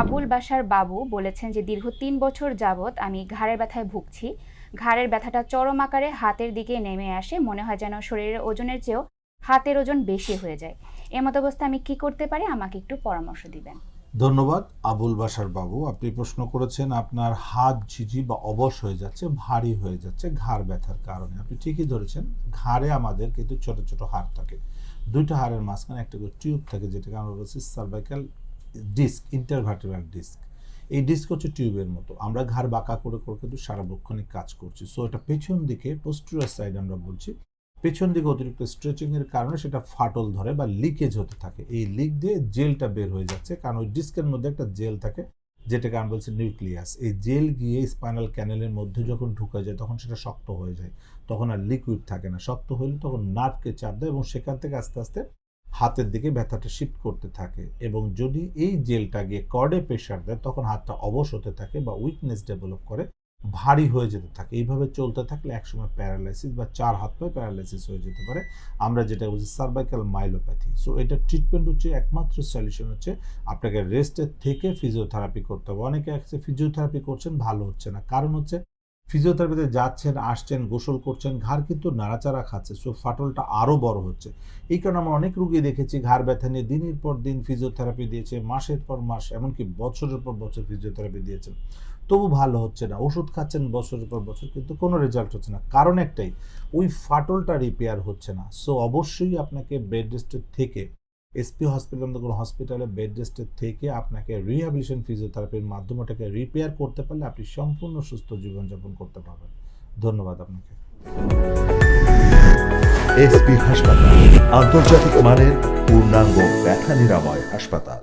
আবুল বাশার বাবু বলেছেন যে দীর্ঘ ৩ বছর যাবৎ আমি ঘাড়ের ব্যথায় ভুগছি। ঘাড়ের ব্যথাটা চরম আকারে হাতের দিকে নেমে আসে, মনে হয় যেন শরীরের ওজনের চেয়েও হাতের ওজন বেশি হয়ে যায়। এমত অবস্থায় আমি কি করতে পারি, আমাকে একটু পরামর্শ দিবেন। ধন্যবাদ আবুল বাশার বাবু। আপনি প্রশ্ন করেছেন আপনার হাত ঝিঝি বা অবশ হয়ে যাচ্ছে, ভারী হয়ে যাচ্ছে ঘাড় ব্যথার কারণে। আপনি ঠিকই ধরেছেন, ঘাড়ে আমাদের কিন্তু ছোট ছোট হাড় থাকে। দুইটা হাড়ের মাঝখানে একটা করে টিউব থাকে, যেটাকে আমরা বলছি সার্ভাইকাল ডিস্ক, ইন্টারভার্টেব্রাল ডিস্ক। এই ডিস্ক হচ্ছে টিউবের মতো। আমরা ঘাড় বাঁকা করে করে কিন্তু সারাক্ষণিক কাজ করছি। সো এটা পেছন দিকে পোস্টেরিয়র সাইড আমরা বলছি, পেছন দিকে অতিরিক্ত স্ট্রেচিং এর কারণে সেটা ফাটল ধরে বা লিকেজ হতে থাকে। এই লিক দিয়ে জেলটা বের হয়ে যাচ্ছে, কারণ ওই ডিস্কের মধ্যে একটা জেল থাকে, যেটাকে আমরা বলছি নিউক্লিয়াস। এই জেল গিয়ে স্পাইনাল ক্যানেলের মধ্যে যখন ঢুকে যায় তখন সেটা শক্ত হয়ে যায়, তখন আর লিকুইড থাকে না। শক্ত হলে তখন নার্ভকে চাপ দেয় এবং সেখান থেকে আস্তে আস্তে হাতের দিকে ব্যথাটা শিফট করতে থাকে। এবং যদি এই জেলটা গিয়ে কর্ডে প্রেশার দেয় তখন হাতটা অবশ হতে থাকে বা উইকনেস ডেভেলপ করে, ভারী হয়ে যেতে থাকে। এইভাবে চলতে থাকলে একসময় প্যারালাইসিস বা 4 হাত পায়ে প্যারালাইসিস হয়ে যেতে পারে, আমরা যেটা বলছি সার্ভাইকাল মাইলোপ্যাথি। সো এটা ট্রিটমেন্ট হচ্ছে, একমাত্র সলিউশন হচ্ছে আপনাকে রেস্টের থেকে ফিজিওথেরাপি করতে হবে। অনেকে আছে ফিজিওথেরাপি করছেন, ভালো হচ্ছে না। কারণ হচ্ছে ফিজিওথেরাপিতে যাচ্ছেন, আসছেন, গোসল করছেন, ঘাড় কিন্তু নাড়াচাড়া খাচ্ছে, সো ফাটলটা আরও বড় হচ্ছে। এই কারণে আমরা অনেক রুগী দেখেছি ঘাড় ব্যথা নিয়ে দিনের পর দিন ফিজিওথেরাপি দিয়েছে, মাসের পর মাস, এমনকি বছরের পর বছর ফিজিওথেরাপি দিয়েছেন, তবু ভালো হচ্ছে না। ওষুধ খাচ্ছেন বছরের পর বছর, কিন্তু কোনো রেজাল্ট হচ্ছে না। কারণ একটাই, ওই ফাটলটা রিপেয়ার হচ্ছে না। সো অবশ্যই আপনাকে বেড রেস্টের থেকে, এসপি হসপিটাল মতো কোনো হসপিটালে বেড রেস্টের থেকে আপনাকে রিহ্যাবিলিটেশন ফিজিওথেরাপির মাধ্যমে ওটাকে রিপেয়ার করতে পারলে আপনি সম্পূর্ণ সুস্থ জীবনযাপন করতে পারবেন। ধন্যবাদ আপনাকে। এসপি হাসপাতাল, আন্তর্জাতিক মানের পূর্ণাঙ্গ ব্যথা নিরাময় হাসপাতাল।